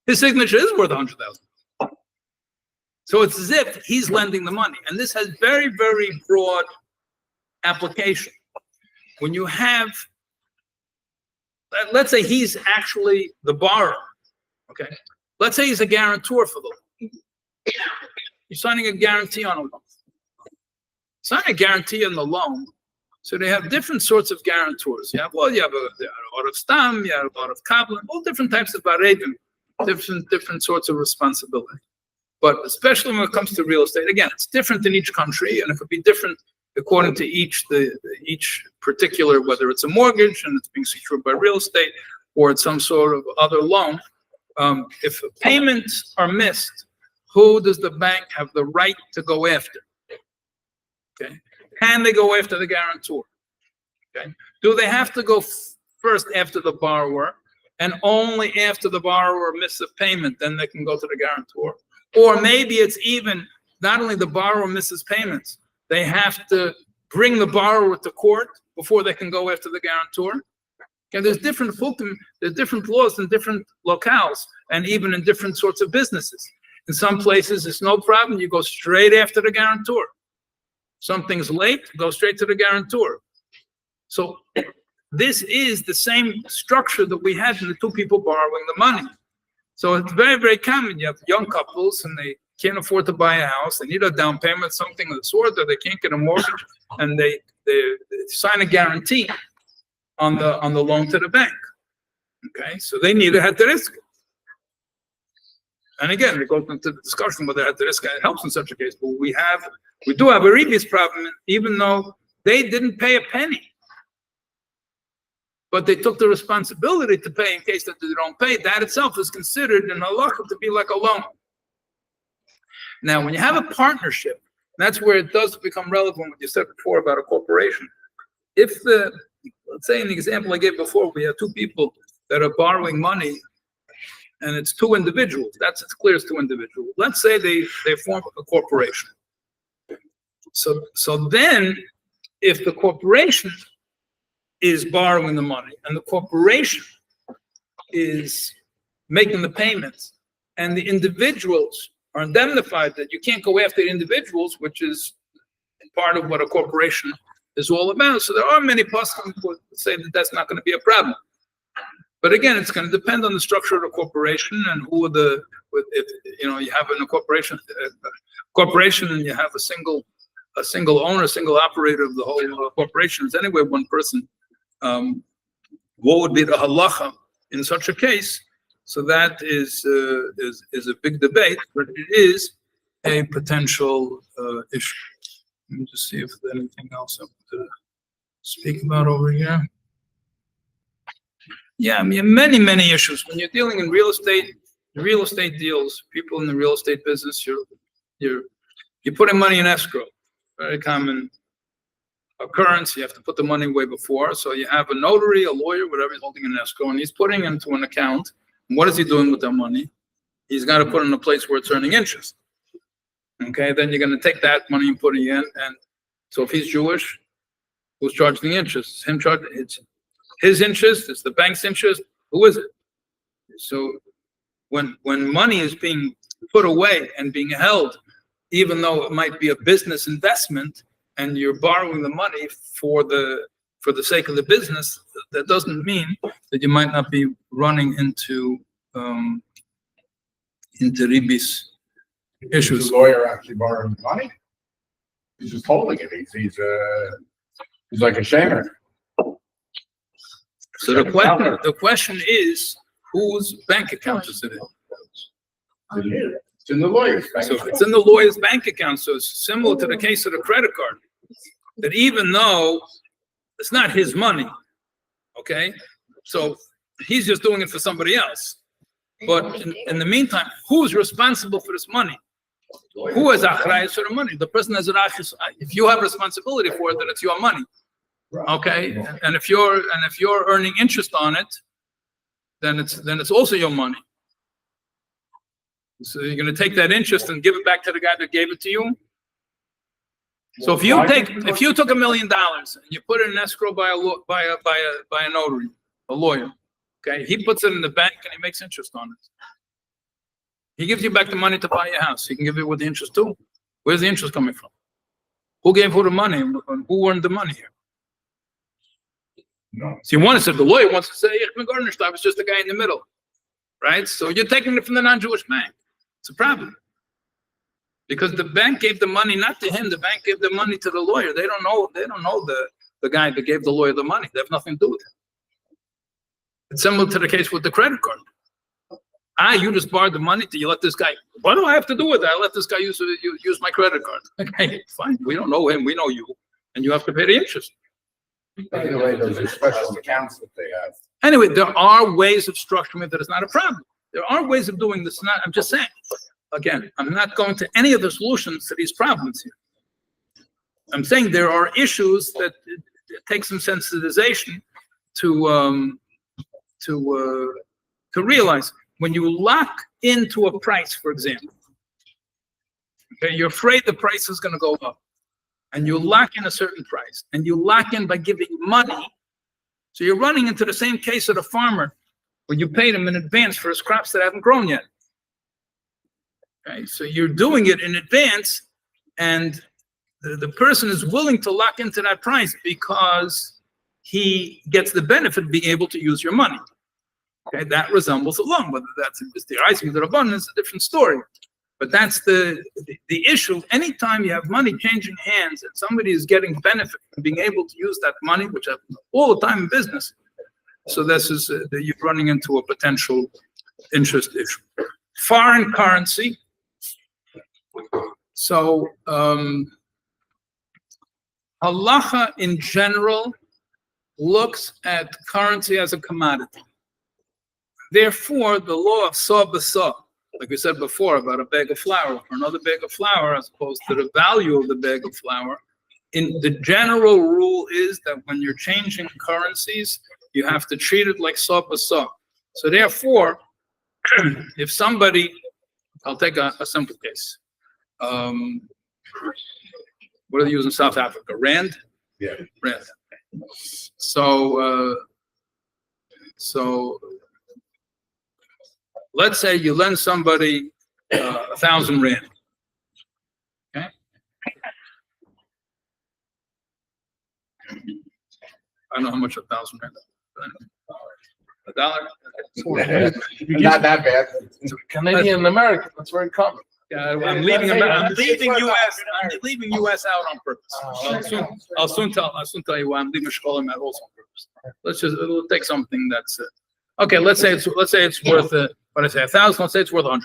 Speaker 2: His signature is worth $100,000. So it's as if he's lending the money. And this has very, very broad application. When you have, let's say he's actually the borrower, okay? Let's say he's a guarantor for the loan. You're signing a guarantee on a loan. Sign a guarantee on the loan. So they have different sorts of guarantors. You have a lot of stam, you have a lot of kabbalah, all different types of baredim, different sorts of responsibility. But especially when it comes to real estate, again, it's different in each country, and it could be different according to each particular, whether it's a mortgage and it's being secured by real estate, or it's some sort of other loan. If payments are missed, who does the bank have the right to go after? Okay. Can they go after the guarantor? Okay. Do they have to go first after the borrower, and only after the borrower misses a payment, then they can go to the guarantor? Or maybe it's even not only the borrower misses payments, they have to bring the borrower to court before they can go after the guarantor. Okay, there's different laws in different locales, and even in different sorts of businesses. In some places, it's no problem. You go straight after the guarantor. Something's late, go straight to the guarantor. So this is the same structure that we had in the two people borrowing the money. So it's very, very common. You have young couples and they can't afford to buy a house. They need a down payment, something of the sort, or they can't get a mortgage, and they sign a guarantee on the loan to the bank. Okay, so they need a heter. And again, it goes into the discussion whether heter helps in such a case. But we do have a ribis problem, even though they didn't pay a penny. But they took the responsibility to pay in case that they don't pay. That itself is considered in halakha to be like a loan. Now, when you have a partnership, that's where it does become relevant what you said before about a corporation. Let's say in the example I gave before, we have two people that are borrowing money, and it's two individuals. It's clear it's two individuals. Let's say they form a corporation. So then, if the corporation is borrowing the money and the corporation is making the payments, and the individuals are indemnified, that you can't go after the individuals, which is part of what a corporation is all about. So there are many poskim who say that that's not going to be a problem. But again, it's going to depend on the structure of the corporation and who if you have a corporation and you have a single owner, a single operator of the whole corporation. It's anyway one person. What would be the halacha in such a case? So that is a big debate, but it is a potential issue. Let me just see if there's anything else I want to speak about over here. Yeah, I mean, many issues. When you're dealing in real estate deals, people in the real estate business, you're putting money in escrow. Very common occurrence. You have to put the money way before. So you have a notary, a lawyer, whatever, he's holding an escrow, and he's putting into an account. And what is he doing with that money? He's got to put it in a place where it's earning interest. Okay, then you're going to take that money and put it in. And so if he's Jewish, who's charging the interest? It's his interest, it's the bank's interest. Who is it? So when money is being put away and being held, even though it might be a business investment, and you're borrowing the money for the sake of the business, that doesn't mean that you might not be running into ribis issues.
Speaker 3: Is the lawyer actually borrowing money? He's just holding it. He's like a shamer.
Speaker 2: So the question is, whose bank account is it in?
Speaker 3: It's in the lawyer's bank.
Speaker 2: So if it's in the lawyer's bank account, so it's similar to the case of the credit card, that even though it's not his money, okay, so he's just doing it for somebody else. But in the meantime, who's responsible for this money? Who is achrayus for the money? The person has an achrayus. If you have responsibility for it, then it's your money. Okay, and if you're earning interest on it, then it's also your money. So you're going to take that interest and give it back to the guy that gave it to you. So if you took $1 million and you put it in escrow by a notary, a lawyer, okay, he puts it in the bank and he makes interest on it. He gives you back the money to buy your house. He can give you with the interest too. Where's the interest coming from? Who gave who the money? Who earned the money here?
Speaker 3: No.
Speaker 2: So the lawyer wants to say, ich bin gar nicht, I was just the guy in the middle, right? So you're taking it from the non-Jewish bank. It's a problem. Because the bank gave the money not to him, the bank gave the money to the lawyer. They don't know the guy that gave the lawyer the money. They have nothing to do with it. It's similar to the case with the credit card. You just borrowed the money. You let this guy, what do I have to do with that? I let this guy use my credit card. Okay, fine. We don't know him, we know you, and you have to pay the interest.
Speaker 3: By the way, those are special accounts that they have.
Speaker 2: Anyway, there are ways of structuring it that is not a problem. There are ways of doing this. I'm just saying. Again, I'm not going to any of the solutions to these problems here. I'm saying there are issues that take some sensitization to realize. When you lock into a price, for example, okay, you're afraid the price is going to go up, and you lock in a certain price, and you lock in by giving money. So you're running into the same case of the farmer, where you paid him in advance for his crops that haven't grown yet. Okay, so you're doing it in advance, and the person is willing to lock into that price because he gets the benefit of being able to use your money. Okay, that resembles a loan. Whether that's the icing of the rabbanon is a different story. But that's the issue. Anytime you have money changing hands and somebody is getting benefit from being able to use that money, which happens all the time in business, so this is you're running into a potential interest issue. Foreign currency. So halacha in general looks at currency as a commodity. Therefore, the law of saw b'saw, like we said before about a bag of flour or another bag of flour, as opposed to the value of the bag of flour, in the general rule is that when you're changing currencies, you have to treat it like saw b'saw. So therefore, if somebody, I'll take a simple case. What do they use in South Africa? Rand?
Speaker 3: Yeah.
Speaker 2: Rand. So let's say you lend somebody 1,000 Rand. Okay? I don't know how much 1,000 Rand is. $1?
Speaker 3: Not that bad.
Speaker 1: Canadian and American, that's very common.
Speaker 2: I'm leaving US out on purpose. I'll soon tell you why I'm leaving Shkolim out also on purpose. We'll take something that's Okay, let's say it's worth what I say, 1,000. Let's say it's worth $100.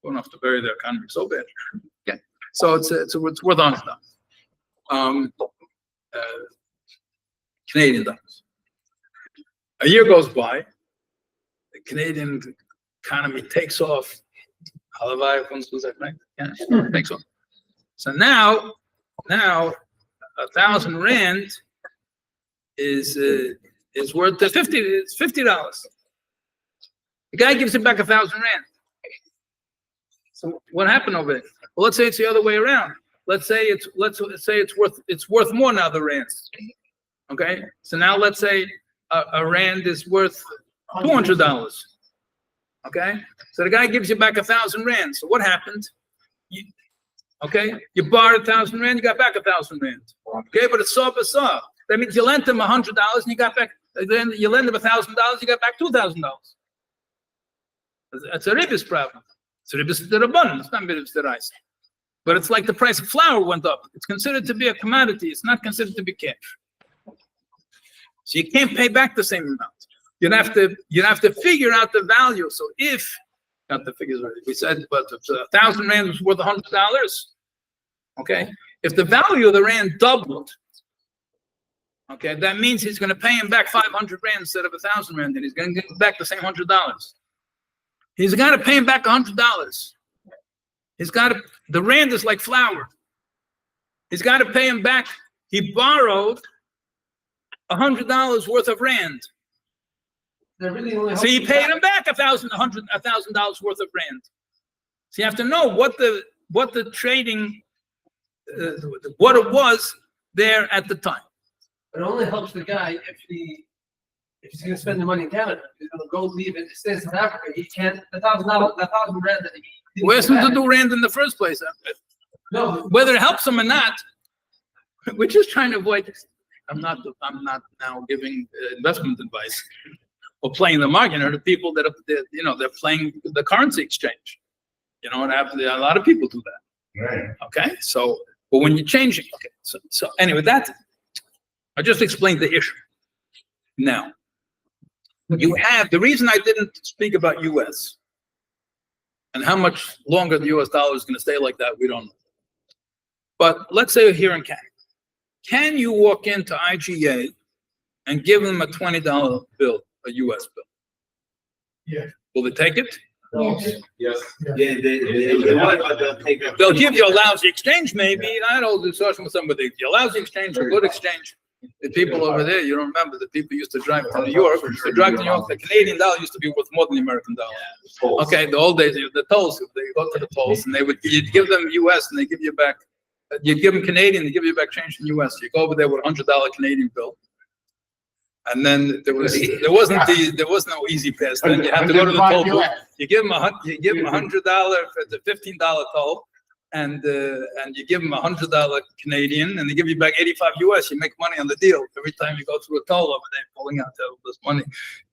Speaker 2: Going off to bury their economy so bad. Okay, so it's worth $100. Canadian dollars. A year goes by, the Canadian economy takes off. Halavai, yeah, takes off. So now 1,000 rand is worth $50. The guy gives it back 1,000 rand. So what happened over there? Well, let's say it's the other way around. Let's say it's worth more now, the rand. Okay, so now let's say a rand is worth $200. Okay, so the guy gives you back 1,000 rand. So what happened? You borrowed 1,000 rand, you got back 1,000 rand. Okay, but it's saw. That means you lent him $100 and you got back. Then you lend him $1,000, you got back $2,000. That's a ribbis problem. It's a ribbis derabbanan. It's not ribbis deraisa. But it's like the price of flour went up. It's considered to be a commodity. It's not considered to be cash. So you can't pay back the same amount. You'd have to figure out the value. So if got the figures already, we said, but if 1,000 rand was worth $100, okay. If the value of the rand doubled, okay, that means he's going to pay him back 500 rand instead of 1,000 rand, and he's going to get back the same $100. He's got to pay him back $100. The rand is like flour. He's got to pay him back. He borrowed $100 worth of rand. So he paid him back $1,000 worth of rand. So you have to know what the trading, what it was there at the time.
Speaker 6: It only helps the guy if he's going to spend the money in Canada. He's going to go leave it. Stay in South Africa. He can't. The $1,000 rand that he.
Speaker 2: Where's him to do rand in the first place?
Speaker 6: No.
Speaker 2: Whether it helps him or not, we're just trying to avoid. I'm not now giving investment advice or playing the market. The people that they're playing the currency exchange. A lot of people do that.
Speaker 3: Right.
Speaker 2: Okay, so but when you're changing, okay, so anyway, I just explained the issue. Now, you have the reason I didn't speak about U.S. and how much longer the U.S. dollar is going to stay like that, we don't know. But let's say here in Canada, can you walk into IGA and give them a $20 bill, a U.S. bill?
Speaker 5: Yeah.
Speaker 2: Will they take it?
Speaker 6: Yes.
Speaker 2: They'll give you a lousy exchange, maybe. I had a discussion with somebody. A lousy exchange, a good exchange. The people over there, you don't remember, the people used to drive to New York. They drive to New York. The Canadian dollar used to be worth more than the American dollar. Okay, the old days, the tolls, they go to the tolls and you'd give them US and they give you back, you'd give them Canadian, they give you back change in US. You go over there with a $100 Canadian bill. And then there was no easy pass. Then you have to go to the toll booth. You give them $100 for the $15 toll. And you give them $100 Canadian, and they give you back 85 US. You make money on the deal every time you go through a toll over there, pulling out all this money.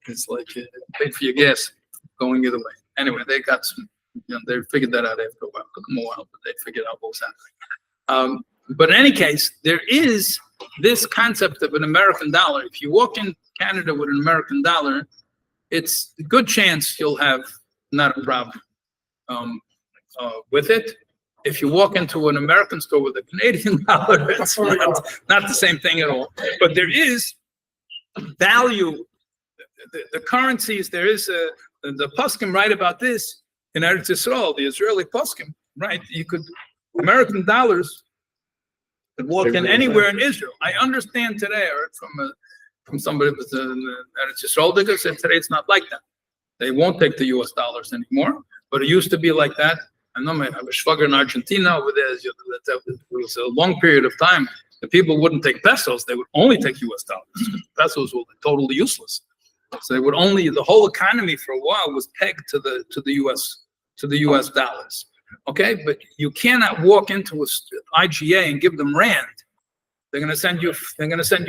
Speaker 2: It's like paid for your gas, going either way. Anyway, they got some. They figured that out after a while. It took them a while, but they figured out what was happening. But in any case, there is this concept of an American dollar. If you walk in Canada with an American dollar, it's a good chance you'll have not a problem with it. If you walk into an American store with a Canadian dollar, it's not the same thing at all. But there is value. The currencies, there is the poskim write about this in Eretz Yisrael, the Israeli poskim, right? American dollars could walk in anywhere in Israel. I understand today, I heard from somebody with Eretz Yisrael, they said today it's not like that. They won't take the US dollars anymore, but it used to be like that. I know I have a shwager in Argentina over there. It was a long period of time. The people wouldn't take pesos; they would only take U.S. dollars. Pesos were totally useless. So they would the whole economy for a while was pegged to the U.S. dollars. Okay, but you cannot walk into an IGA and give them rand. They're going to send you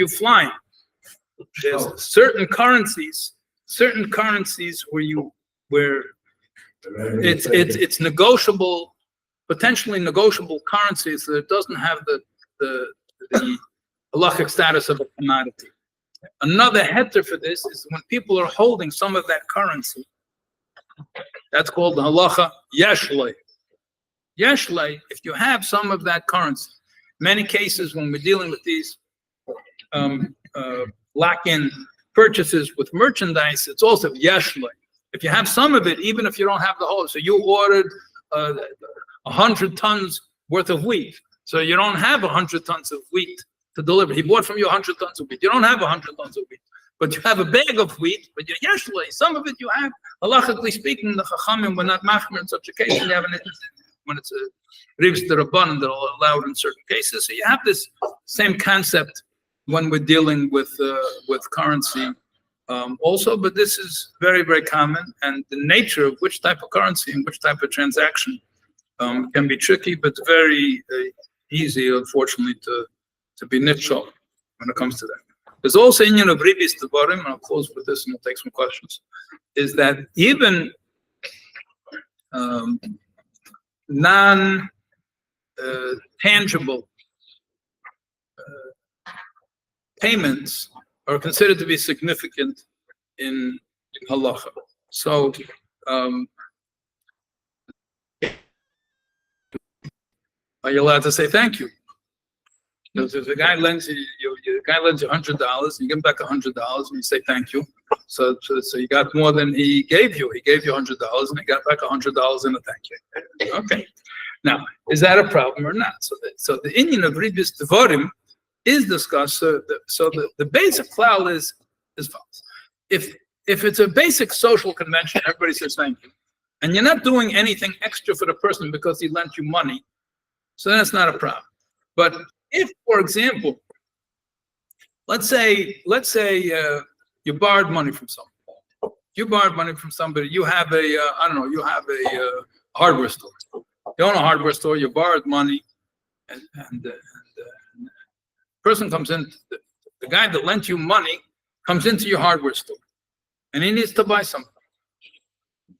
Speaker 2: flying. There's certain currencies where it's negotiable, potentially negotiable currencies that it doesn't have the halachic status of a commodity. Another heter for this is when people are holding some of that currency. That's called the halacha yeshlei. Yeshlei, if you have some of that currency. Many cases when we're dealing with these lock-in purchases with merchandise, it's also yeshlei. If you have some of it, even if you don't have the whole, so you ordered 100 tons worth of wheat, so you don't have 100 tons of wheat to deliver. He bought from you 100 tons of wheat. You don't have 100 tons of wheat, but you have a bag of wheat. But you're yeshlei, some of it you have. Halachically speaking, the chachamim were not machmer in such a case. You have when it's a rivs to rabbanan that are allowed in certain cases. So you have this same concept when we're dealing with currency. Also, but this is very, very common, and the nature of which type of currency and which type of transaction can be tricky, but very easy, unfortunately, to be nitshal when it comes to that. There's also union of ribis devarim, and I'll close with this and we'll take some questions, is that even non-tangible payments are considered to be significant in halacha. So, are you allowed to say thank you? Because if the guy lends you, the guy lends you $100, you give him back $100, and you say thank you. So you got more than he gave you. He gave you $100, and he got back $100 in a thank you. Okay. Now, is that a problem or not? So the union of ribis devarim is discussed. So the basic klal is as follows: if it's a basic social convention, everybody says thank you, and you're not doing anything extra for the person because he lent you money, so that's not a problem. But if, for example, let's say you borrowed money from somebody. You borrowed money from somebody. You have a hardware store. You own a hardware store. You borrowed money, and the person comes in. The guy that lent you money comes into your hardware store, and he needs to buy something.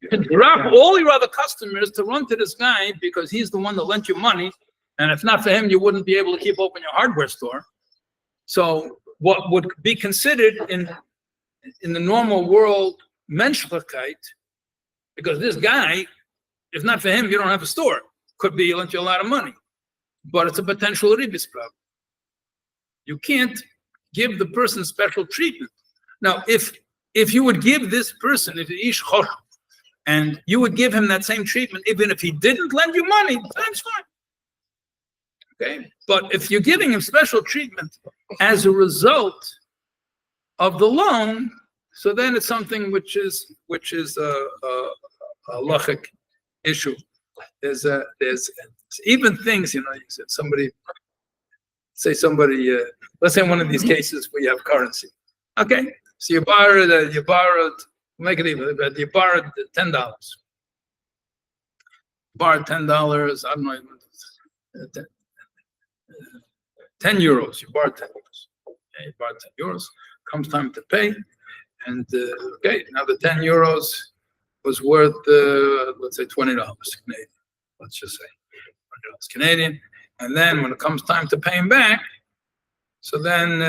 Speaker 2: You can drop all your other customers to run to this guy because he's the one that lent you money, and if not for him, you wouldn't be able to keep open your hardware store. So, what would be considered in the normal world menschlichkeit, because this guy, if not for him, you don't have a store. Could be he lent you a lot of money, but it's a potential ribis problem. You can't give the person special treatment. Now, if you would give this person, if ish choshev, and you would give him that same treatment, even if he didn't lend you money, that's fine. Okay, but if you're giving him special treatment as a result of the loan, so then it's something which is a halachic issue. There's even things, you said somebody, let's say one of these cases where you have currency. Okay, so you borrowed, make it even, but you borrowed $10. Borrowed $10, I don't know, 10 euros. You borrowed 10 euros. Okay, you borrowed 10 euros. Comes time to pay, and okay, now the 10 euros was worth, let's say $20 Canadian. Let's just say $20 Canadian. And then when it comes time to pay him back, so then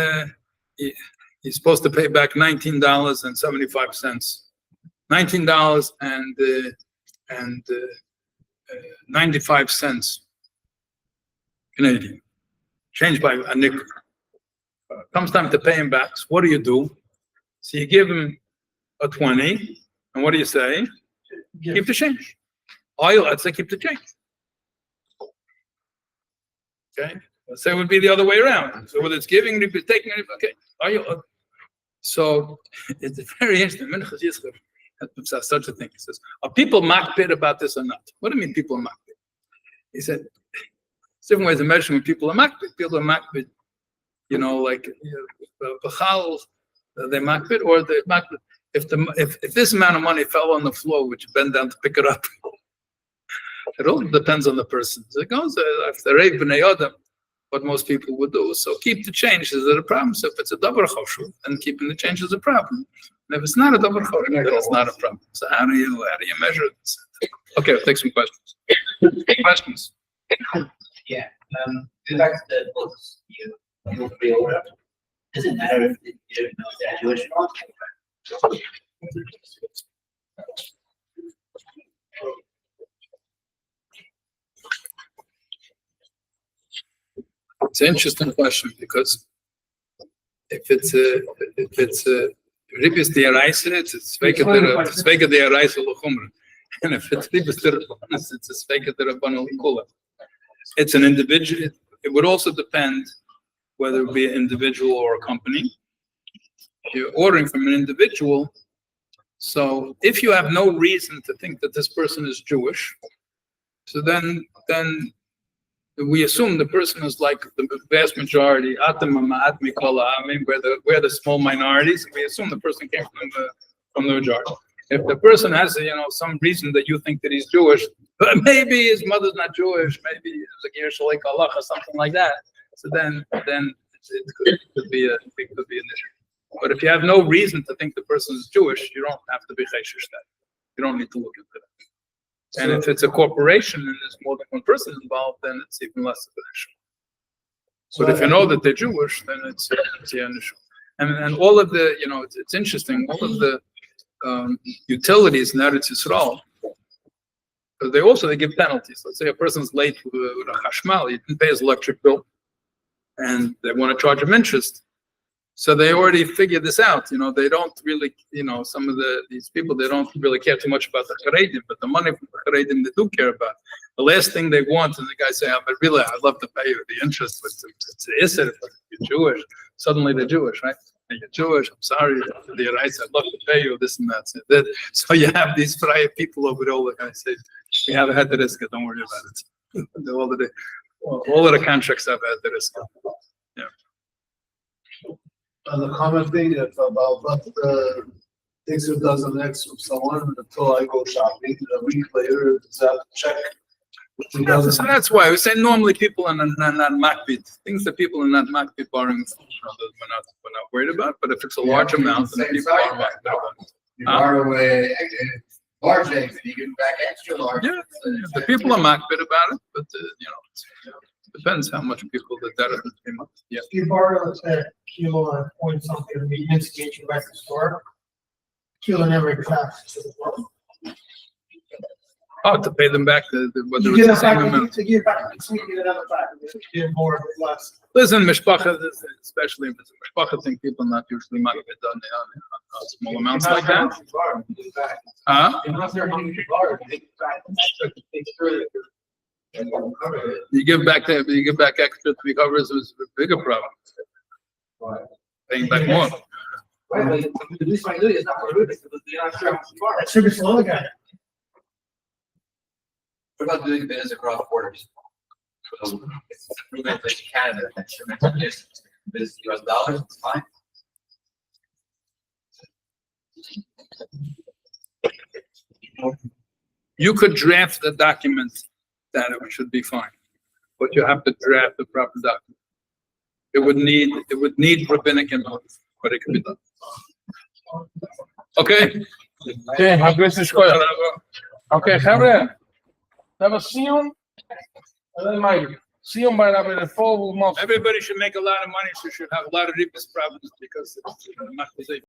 Speaker 2: he's supposed to pay back $19.75. $19.95 Canadian. Changed by a nickel. Comes time to pay him back. So what do? So you give him a 20, and what do you say? Keep the change. Let's say keep the change. Okay. Let's say it would be the other way around. So whether it's giving, if it's taking, okay. So it's very interesting. Such a thing. He says, are people makpid about this or not? What do you mean people are makpid? He said, different ways of measuring people are makpid. People are makpid, like b'chal, they makpid, or they makpid. If this amount of money fell on the floor, would you bend down to pick it up? It all depends on the person. So it goes after Rev B'nai Adam, what most people would do. So keep the change. Is it a problem? So if it's a davar choshev, then keeping the change is a problem. And if it's not a davar choshev, then it's not a problem. So how do you measure this? Okay, I'll take some questions. Questions?
Speaker 7: Yeah. Going back to the books you pre-order. Doesn't matter if you know that Jewish or not.
Speaker 2: It's an interesting question because if it's a ribis deraisa, it's sveka deraisa l'chumra, and if it's ribis derabanan, it's a sveka derabanan l'kula. It's an individual. It would also depend whether it be an individual or a company. If you're ordering from an individual, so if you have no reason to think that this person is Jewish, so then we assume the person is like the vast majority, we're the small minorities. We assume the person came from the majority. If the person has, some reason that you think that he's Jewish, but maybe his mother's not Jewish, maybe he's like Yarchei Kallah or something like that. So then it could be an issue. But if you have no reason to think the person is Jewish, you don't have to be chayshish that. You don't need to look into that. And if it's a corporation and there's more than one person involved, then it's even less of an issue. But if you know that they're Jewish, then it's an issue. And all of the, it's interesting, all of the utilities in Eretz Yisrael, they give penalties. Let's say a person's late with a chashmal, he didn't pay his electric bill, and they want to charge him interest. So they already figured this out. They don't really, some of these people, they don't really care too much about the charedim, but the money from the charedim they do care about. The last thing they want is the guy saying, but really, I'd love to pay you the interest. It's isser if you're Jewish. Suddenly they're Jewish, right? And you're Jewish, I'm sorry, the rights, I'd love to pay you this and that. So you have these freie people over there, all the guys say, we have a head risk, don't worry about it. All of the contracts have a head risk. Yeah.
Speaker 8: The common thing is about what things it doesn't next from someone until I go shopping. A week later, it's out check.
Speaker 2: So that's why we say normally people are not makbid. Things that people are not makbid borrowing, we're not worried about. But if it's a large amount, then people are makbid about it.
Speaker 3: You borrow large eggs and you give back extra large.
Speaker 2: Yeah, the people are makbid about it, but depends how much people the debtor came up. Yeah.
Speaker 5: If you borrow, let's say, a kilo and point something, and you instigate you back to the store, kilo never costs.
Speaker 2: Oh, to pay them back whether
Speaker 5: You
Speaker 2: it's
Speaker 5: get
Speaker 2: the
Speaker 5: it
Speaker 2: same
Speaker 5: back,
Speaker 2: amount.
Speaker 5: to give back, so you get another back, you get more or less.
Speaker 2: Listen, mishpacha, especially if it's a mishpacha thing, people are not usually makbid on small amounts like that. Huh? You give back extra to be covered is a bigger problem. Paying back more.
Speaker 5: That should be slow again.
Speaker 7: What about doing business across borders? So it's improvement like Canada, and shipment is business US dollars, it's fine.
Speaker 2: You could draft the document that it should be fine, but you have to draft the proper document. It would need rabbinic input, but it can be done. Okay.
Speaker 1: Okay, חבר'ה, have סיום, סיום by the fall month.
Speaker 2: Everybody should make a lot of money, so you should have a lot of ribbis problems because it's